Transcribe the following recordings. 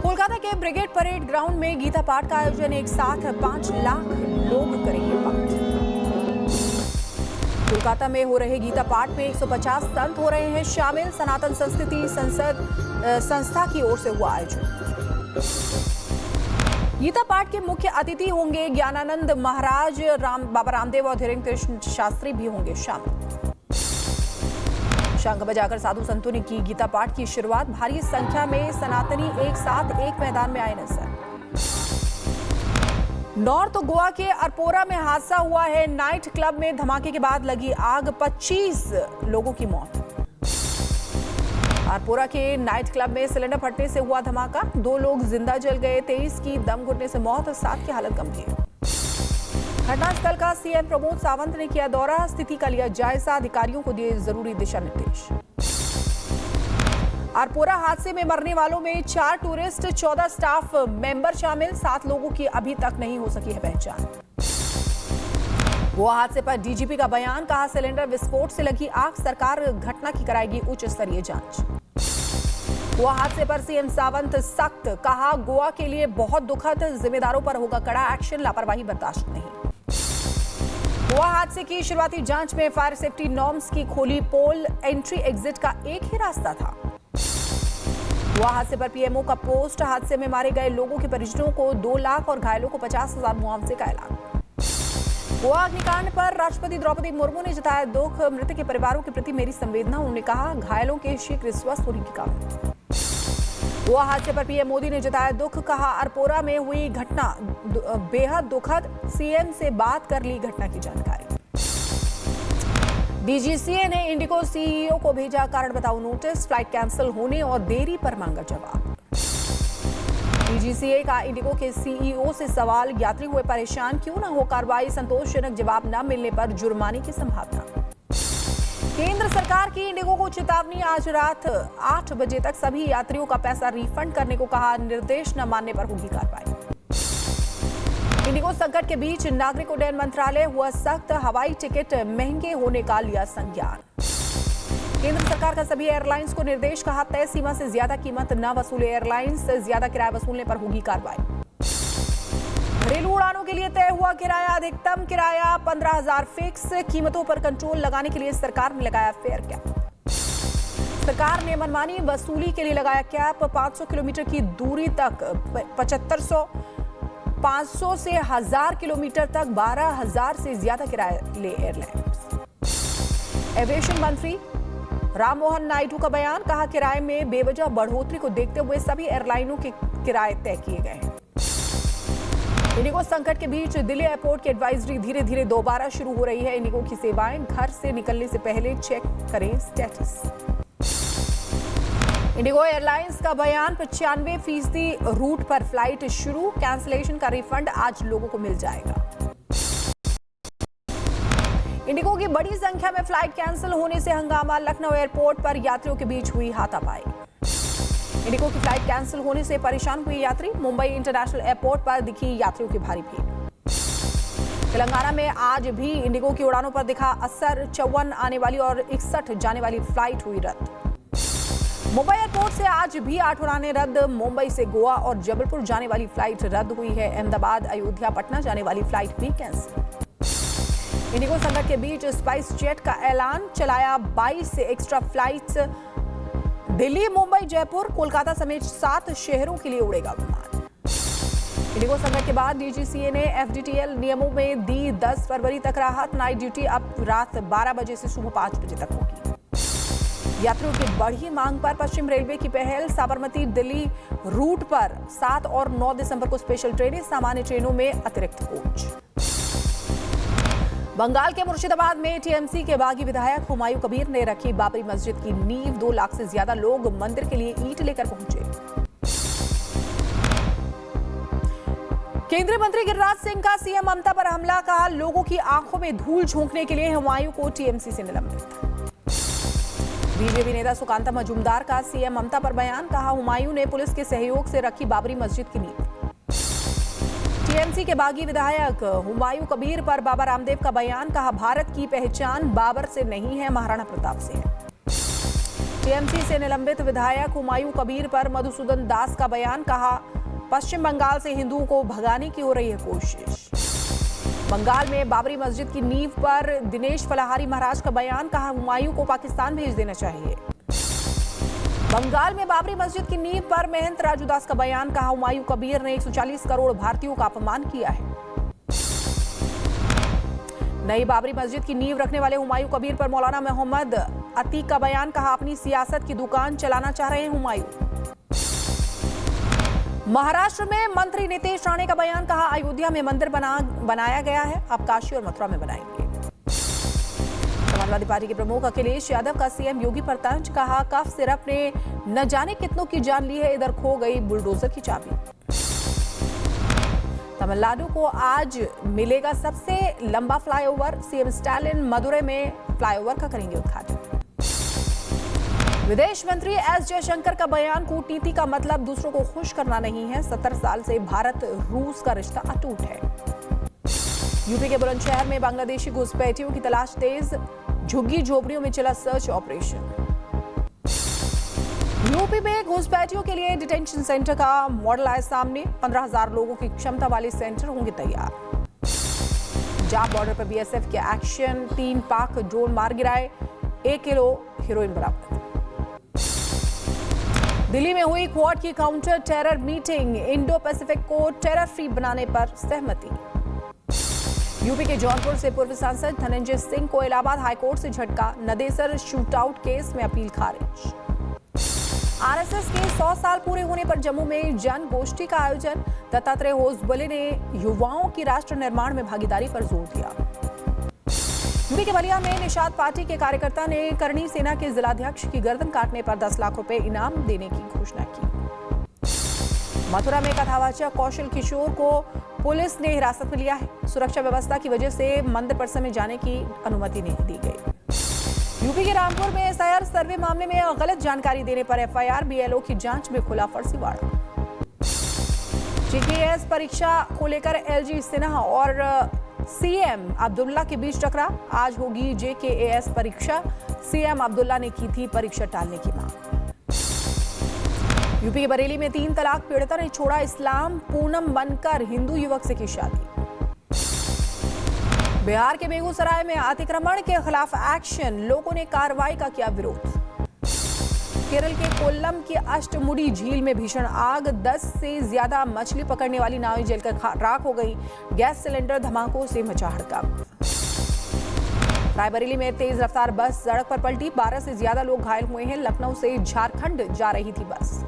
कोलकाता के brigade parade ground में गीता पाठ का आयोजन। एक साथ 5 लाख लोग करेंगे पाठ। कोलकाता में हो रहे गीता पाठ में 150 संत हो रहे हैं शामिल। सनातन संस्कृति संस्था की ओर से हुआ आयोजन। गीता पाठ के मुख्य अतिथि होंगे ज्ञानानंद महाराज। बाबा रामदेव और धीरेन्द्र कृष्ण शास्त्री भी होंगे शामिल। शंख बजाकर साधु संतों ने की गीता पाठ की शुरुआत। भारी संख्या में सनातनी एक साथ एक मैदान में आए नजर। नॉर्थ गोवा के अरपोरा में हादसा हुआ है। नाइट क्लब में धमाके के बाद लगी आग, 25 लोगों की मौत। अरपोरा के नाइट क्लब में सिलेंडर फटने से हुआ धमाका। 2 लोग जिंदा जल गए। 23 की दम घुटने से मौत और 7 की हालत गंभीर। घटनास्थल का सीएम प्रमोद सावंत ने किया दौरा। स्थिति का लिया जायजा। अधिकारियों को दिए जरूरी दिशा निर्देश। अरपोरा हादसे में मरने वालों में 4 टूरिस्ट, 14 स्टाफ मेंबर शामिल। 7 लोगों की अभी तक नहीं हो सकी है पहचान। गोवा हादसे पर डीजीपी का बयान। कहा सिलेंडर विस्फोट से लगी आग। सरकार घटना की कराएगी उच्च स्तरीय जांच। गोवा हादसे पर सीएम सावंत सख्त। कहा गोवा के लिए बहुत दुखद। जिम्मेदारों पर होगा कड़ा एक्शन। लापरवाही बर्दाश्त नहीं। गोवा हादसे की शुरुआती जांच में फायर सेफ्टी नॉर्म्स की खोली पोल। एंट्री एग्जिट का एक ही रास्ता था। गोवा हादसे पर पीएमओ का पोस्ट। हादसे में मारे गए लोगों के परिजनों को 2 लाख और घायलों को 50,000 मुआवजे का ऐलान। गोवा अग्निकांड पर राष्ट्रपति द्रौपदी मुर्मू ने जताया दुख। मृतक के परिवारों के प्रति मेरी संवेदना। उन्होंने कहा घायलों के शीघ्र स्वस्थ होने की कामना। गोवा हादसे पर पीएम मोदी ने जताया दुख। कहा अरपोरा में हुई घटना बेहद दुखद। सीएम से बात कर ली घटना की जानकारी। डीजीसीए ने इंडिगो सीईओ को भेजा कारण बताओ नोटिस। फ्लाइट कैंसिल होने और देरी पर मांगा जवाब। डीजीसीए का इंडिगो के सीईओ से सवाल। यात्री हुए परेशान, क्यों ना हो कार्रवाई। संतोषजनक जवाब न मिलने पर जुर्माने की संभावना। केंद्र सरकार की इंडिगो को चेतावनी। आज रात 8 बजे तक सभी यात्रियों का पैसा रिफंड करने को कहा। निर्देश न मानने पर होगी कार्रवाई। इंडिगो संकट के बीच नागरिक उड्डयन मंत्रालय हुआ सख्त। हवाई टिकट महंगे होने का लिया संज्ञान। केंद्र सरकार का सभी एयरलाइंस को निर्देश। कहा तय सीमा से ज्यादा कीमत न वसूले एयरलाइंस। ज्यादा किराया वसूलने पर होगी कार्रवाई। घरेलू उड़ानों के लिए तय हुआ किराया। अधिकतम किराया 15,000 फिक्स। कीमतों पर कंट्रोल लगाने के लिए सरकार ने लगाया फेयर कैप। सरकार ने मनमानी वसूली के लिए लगाया कैप। 500 किलोमीटर की दूरी तक 7500, 500 से 1000 किलोमीटर तक 12,000 से ज्यादा किराया ले एयरलाइंस। एविएशन मंत्री राममोहन नायडू का बयान। कहा किराए में बेवजह बढ़ोतरी को देखते हुए सभी एयरलाइनों के किराए तय किए गए हैं। इंडिगो संकट के बीच दिल्ली एयरपोर्ट की एडवाइजरी धीरे धीरे दोबारा शुरू हो रही है। इंडिगो की सेवाएं घर से निकलने से पहले चेक करें स्टेटस। इंडिगो एयरलाइंस का बयान। 95% रूट पर फ्लाइट शुरू। कैंसिलेशन का रिफंड आज लोगों को मिल जाएगा। इंडिगो की बड़ी संख्या में फ्लाइट कैंसिल होने से हंगामा। लखनऊ एयरपोर्ट पर यात्रियों के बीच हुई हाथापाई। इंडिगो की फ्लाइट कैंसिल होने से परेशान हुए यात्री। मुंबई इंटरनेशनल एयरपोर्ट पर दिखी यात्रियों की भारी भीड़। तेलंगाना में आज भी इंडिगो की उड़ानों पर दिखा असर। 54 आने वाली और 61 जाने वाली फ्लाइट हुई रद्द। मुंबई एयरपोर्ट से आज भी 8 उड़ानें रद्द। मुंबई से गोवा और जबलपुर जाने वाली फ्लाइट रद्द हुई है। अहमदाबाद, अयोध्या, पटना जाने वाली फ्लाइट भी कैंसिल। इंडिगो संकट के बीच स्पाइस जेट का ऐलान। चलाया 22 से एक्स्ट्रा फ्लाइट्स। दिल्ली, मुंबई, जयपुर, कोलकाता समेत 7 शहरों के लिए उड़ेगा विमान। इंडिगो संकट के बाद डीजीसीए ने एफडीटीएल नियमों में दी 10 फरवरी तक राहत। नाइट ड्यूटी अब रात 12 बजे से सुबह 5 बजे तक होगी। यात्रियों की बढ़ी मांग पर पश्चिम रेलवे की पहल। साबरमती दिल्ली रूट पर 7 और 9 दिसंबर को स्पेशल ट्रेनें। सामान्य ट्रेनों में अतिरिक्त कोच। बंगाल के मुर्शिदाबाद में टीएमसी के बागी विधायक हुमायूं कबीर ने रखी बाबरी मस्जिद की नींव। 2 लाख से ज्यादा लोग मंदिर के लिए ईंट लेकर पहुंचे। केंद्रीय मंत्री गिरिराज सिंह का सीएम ममता पर हमला। कहा लोगों की आंखों में धूल झोंकने के लिए हुमायूं को टीएमसी से निलंबित। बीजेपी नेता सुकांता मजूमदार का सीएम ममता पर बयान। कहा हुमायूं ने पुलिस के सहयोग से रखी बाबरी मस्जिद की नींव। टीएमसी के बागी विधायक हुमायूं कबीर पर बाबा रामदेव का बयान। कहा भारत की पहचान बाबर से नहीं है, महाराणा प्रताप से है। टीएमसी से निलंबित विधायक हुमायूं कबीर पर मधुसूदन दास का बयान, कहा पश्चिम बंगाल से हिंदुओं को भगाने की हो रही है कोशिश। बंगाल में बाबरी मस्जिद की नींव पर दिनेश फलाहारी महाराज का बयान, कहा हुमायूं को पाकिस्तान भेज देना चाहिए। बंगाल में बाबरी मस्जिद की नींव पर महंत राजूदास का बयान, कहा हुमायूं कबीर ने 140 करोड़ भारतीयों का अपमान किया है। नई बाबरी मस्जिद की नींव रखने वाले हुमायूं कबीर पर मौलाना मोहम्मद अतीक का बयान, कहा अपनी सियासत की दुकान चलाना चाह रहे हैं हुमायूं। महाराष्ट्र में मंत्री नितेश राणे का बयान, कहा अयोध्या में मंदिर बनाया गया है, अब काशी और मथुरा में बनाएंगे। समाजवादी पार्टी के प्रमुख अखिलेश यादव का सीएम योगी पर तंज, कहा कफ सिरप ने न जाने कितनों की जान ली है, इधर खो गई बुलडोजर की चाबी। तमिलनाडु को आज मिलेगा सबसे लंबा फ्लाईओवर, सीएम स्टालिन मदुरै में फ्लाईओवर का करेंगे उद्घाटन। विदेश मंत्री एस जयशंकर का बयान, कूटनीति का मतलब दूसरों को खुश करना नहीं है, 70 साल से भारत रूस का रिश्ता अटूट है। यूपी के बुलंदशहर में बांग्लादेशी घुसपैठियों की तलाश तेज, झुग्गी झोपड़ियों में चला सर्च ऑपरेशन। यूपी में घुसपैठियों के लिए डिटेंशन सेंटर का मॉडल आया सामने, 15,000 लोगों की क्षमता वाले सेंटर होंगे तैयार। पंजाब बॉर्डर पर बीएसएफ के एक्शन, 3 पाक ड्रोन मार गिराए, 1 किलो हेरोइन बरामद। दिल्ली में हुई क्वाड की counter terror meeting, Indo Pacific को टेरर फ्री बनाने पर सहमति। यूपी के जौनपुर से पूर्व सांसद धनंजय सिंह को इलाहाबाद हाईकोर्ट से झटका, नदेसर शूटआउट केस में अपील खारिज। आरएसएस के 100 साल पूरे होने पर जम्मू में जन गोष्ठी का आयोजन, दत्तात्रेय होसबले ने युवाओं की राष्ट्र निर्माण में भागीदारी पर जोर दिया। यूपी के बलिया में निषाद पार्टी के कार्यकर्ता ने करणी सेना के जिलाध्यक्ष की गर्दन काटने पर 10 लाख रुपए इनाम देने की घोषणा की। मथुरा में कथावाचक कौशल किशोर को पुलिस ने हिरासत में लिया है, सुरक्षा व्यवस्था की वजह से मंदिर परिसर में जाने की अनुमति नहीं दी गई। यूपी के रामपुर में एसआईआर सर्वे मामले में गलत जानकारी देने पर एफआईआर, बीएलओ की जांच में खुला फर्जीवाड़ा। जीकेएस परीक्षा को लेकर एलजी सिन्हा और सीएम अब्दुल्ला के बीच टकराव, आज होगी जेकेएस परीक्षा, सीएम अब्दुल्ला ने की थी परीक्षा टालने की मांग। यूपी के बरेली में 3 तलाक पीड़िता ने छोड़ा इस्लाम, पूनम बनकर हिंदू युवक से की शादी। बिहार के बेगूसराय में अतिक्रमण के खिलाफ एक्शन, लोगों ने कार्रवाई का किया विरोध। केरल के कोल्लम की अष्टमुडी झील में भीषण आग, 10 से ज्यादा मछली पकड़ने वाली नावें जलकर राख हो गई, गैस सिलेंडर धमाकों से मचा हड़कंप। रायबरेली में तेज रफ्तार बस सड़क पर पलटी, 12 से ज्यादा लोग घायल हुए हैं, लखनऊ से झारखंड जा रही थी बस।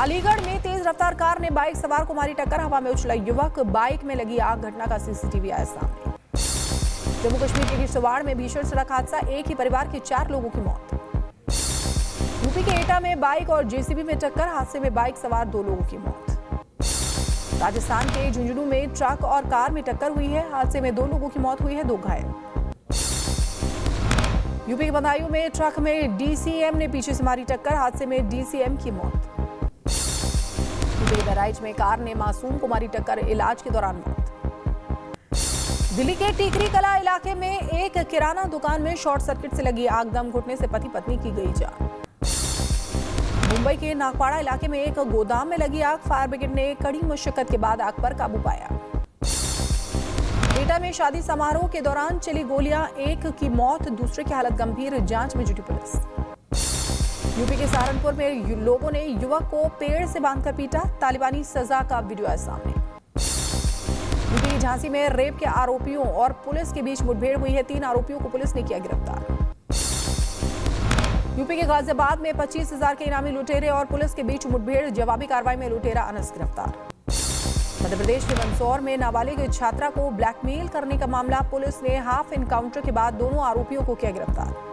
अलीगढ़ में तेज रफ्तार कार ने बाइक सवार को मारी टक्कर, हवा में उछला युवक, बाइक में लगी आग, घटना का सीसीटीवी आया सामने। जम्मू कश्मीर के किश्तवाड़ में भीषण सड़क हादसा, एक ही परिवार के 4 लोगों की मौत। यूपी के एटा में बाइक और जेसीबी में टक्कर, हादसे में बाइक सवार 2 लोगों की मौत। राजस्थान के झुंझुनू में ट्रक और कार में टक्कर हुई है, हादसे में 2 लोगों की मौत हुई है, 2 घायल। यूपी के बदायूं में ट्रक में डीसीएम ने पीछे से मारी टक्कर, हादसे में डीसीएम की मौत। यूपी के बहराइच में कार ने मासूम को मारी टक्कर, इलाज के दौरान मौत। दिल्ली के टीकरी कला इलाके में एक किराना दुकान में शॉर्ट सर्किट से लगी आग, दम घुटने से पति पत्नी की गई जान। मुंबई के नागपाड़ा इलाके में एक गोदाम में लगी आग, फायर ब्रिगेड ने कड़ी मुशक्कत के बाद आग पर काबू पाया। एटा में शादी समारोह के दौरान चली गोलियां, एक की मौत, दूसरे की हालत गंभीर, जांच में जुटी पुलिस। यूपी के सहारनपुर में लोगों ने युवक को पेड़ से बांधकर पीटा, तालिबानी सजा का वीडियो आया सामने। यूपी की झांसी में रेप के आरोपियों और पुलिस के बीच मुठभेड़ हुई है, 3 आरोपियों को पुलिस ने किया गिरफ्तार। यूपी के गाजियाबाद में 25,000 के इनामी लुटेरे और पुलिस के बीच मुठभेड़, जवाबी कार्रवाई में लुटेरा अनस गिरफ्तार। मध्य प्रदेश के मंदसौर में नाबालिग छात्रा को ब्लैकमेल करने का मामला, पुलिस ने हाफ एनकाउंटर के बाद दोनों आरोपियों को किया गिरफ्तार।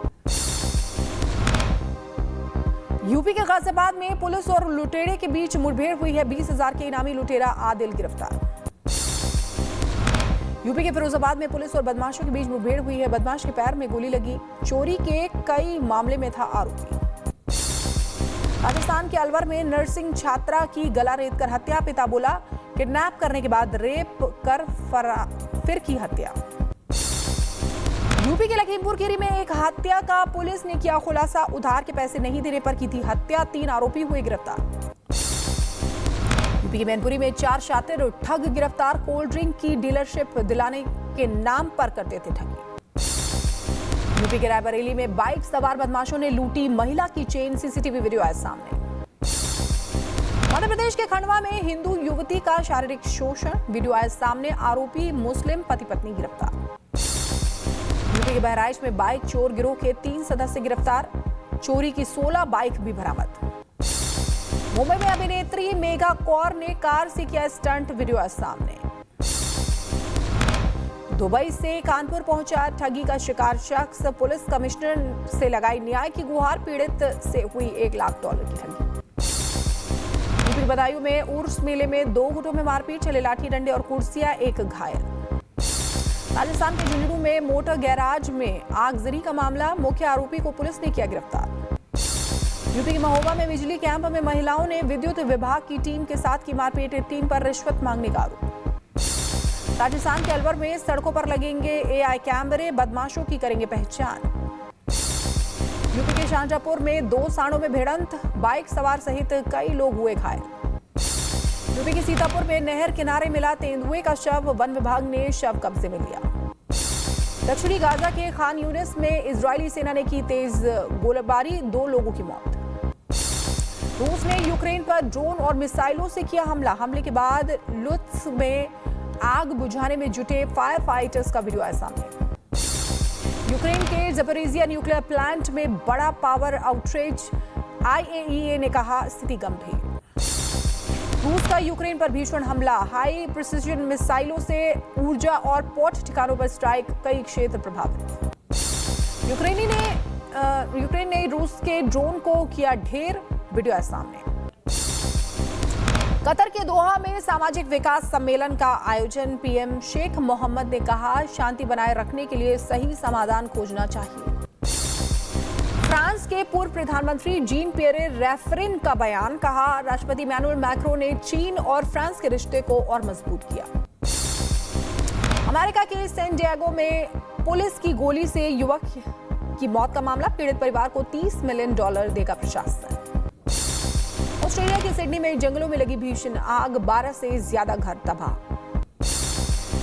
यूपी के गाजियाबाद में पुलिस और लुटेरे के बीच मुठभेड़ हुई है, 20,000 के इनामी लुटेरा आदिल गिरफ्तार। यूपी के फिरोजाबाद में पुलिस और बदमाशों के बीच मुठभेड़ हुई है, बदमाश के पैर में गोली लगी, चोरी के कई मामले में था आरोपी। राजस्थान के अलवर में नर्सिंग छात्रा की गला रेतकर हत्या, पिता बोला किडनैप करने के बाद रेप कर फिर की हत्या। यूपी के लखीमपुर खीरी में एक हत्या का पुलिस ने किया खुलासा। उधार के पैसे नहीं देने पर की थी हत्या, 3 आरोपी हुए गिरफ्तार। यूपी के मैनपुरी में 4 शातिर ठग गिरफ्तार। कोल्ड ड्रिंक की डीलरशिप दिलाने के नाम पर करते थे ठगी। यूपी के रायबरेली में बाइक सवार बदमाशों ने लूटी महिला की चेन। सीसीटीवी वीडियो आया सामने। मध्य प्रदेश के खंडवा में हिंदू युवती का शारीरिक शोषण, वीडियो आया सामने। आरोपी मुस्लिम पति पत्नी गिरफ्तार। यूपी के बहराइच में बाइक चोर गिरोह के 3 सदस्य गिरफ्तार। चोरी की 16 बाइक भी बरामद। मुंबई में अभिनेत्री मेघा कौर ने कार से किया स्टंट, वीडियो आया सामने। दुबई से कानपुर पहुंचा ठगी का शिकार शख्स, पुलिस कमिश्नर से लगाई न्याय की गुहार। पीड़ित से हुई $1 लाख की ठगी। यूपी बदायूं में उर्स मेले में 2 गुटों में मारपीट, चले लाठी डंडे और कुर्सियां, 1 घायल। राजस्थान के झुंझुनू में मोटर गैराज में आगजनी का मामला, मुख्य आरोपी को पुलिस ने किया गिरफ्तार। यूपी के महोबा में बिजली कैंप में महिलाओं ने विद्युत विभाग की टीम के साथ की मारपीट, टीम पर रिश्वत मांगने का आरोप। राजस्थान के अलवर में सड़कों पर लगेंगे AI कैमरे, बदमाशों की करेंगे पहचान। यूपी के शाहजहांपुर में 2 सांडों में भिड़ंत, बाइक सवार सहित कई लोग हुए घायल। यूपी के सीतापुर में नहर किनारे मिला तेंदुए का शव, वन विभाग ने शव कब्जे में लिया। दक्षिणी गाजा के खान यूनिस में इजरायली सेना ने की तेज गोलीबारी, 2 लोगों की मौत। रूस ने यूक्रेन पर ड्रोन और मिसाइलों से किया हमला, हमले के बाद लुत्स में आग बुझाने में जुटे फायर फाइटर्स का वीडियो आया सामने। यूक्रेन के ज़पोरिजिया न्यूक्लियर प्लांट में बड़ा पावर आउटरेज, IAEA ने कहा स्थिति गंभीर। रूस का यूक्रेन पर भीषण हमला, हाई प्रिसिजन मिसाइलों से ऊर्जा और पोर्ट ठिकानों पर स्ट्राइक, कई क्षेत्र प्रभावित। यूक्रेन ने रूस के ड्रोन को किया ढेर, वीडियो आया सामने। कतर के दोहा में सामाजिक विकास सम्मेलन का आयोजन, PM शेख मोहम्मद ने कहा शांति बनाए रखने के लिए सही समाधान खोजना चाहिए। फ्रांस के पूर्व प्रधानमंत्री जीन पियरे रैफरिन का बयान, कहा राष्ट्रपति इमैनुअल मैक्रो ने चीन और फ्रांस के रिश्ते को और मजबूत किया। अमेरिका के सैन डिएगो में पुलिस की गोली से युवक की मौत का मामला, पीड़ित परिवार को $30 मिलियन देगा प्रशासन। ऑस्ट्रेलिया के सिडनी में जंगलों में लगी भीषण आग, 12 से ज्यादा घर तबाह।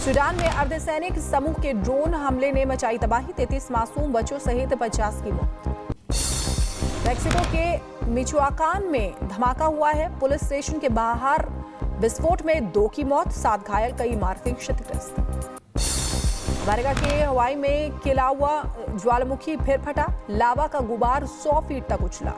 सूडान में अर्धसैनिक समूह के ड्रोन हमले ने मचाई तबाही, 33 मासूम बच्चों सहित 50 की मौत। मेक्सिको के मिचुआकान में धमाका हुआ है, पुलिस स्टेशन के बाहर विस्फोट में 2 की मौत, 7 घायल, कई इमारतें क्षतिग्रस्त। अमेरिका के हवाई में केलाउआ ज्वालामुखी फिर फटा, लावा का गुबार 100 फीट तक उछला।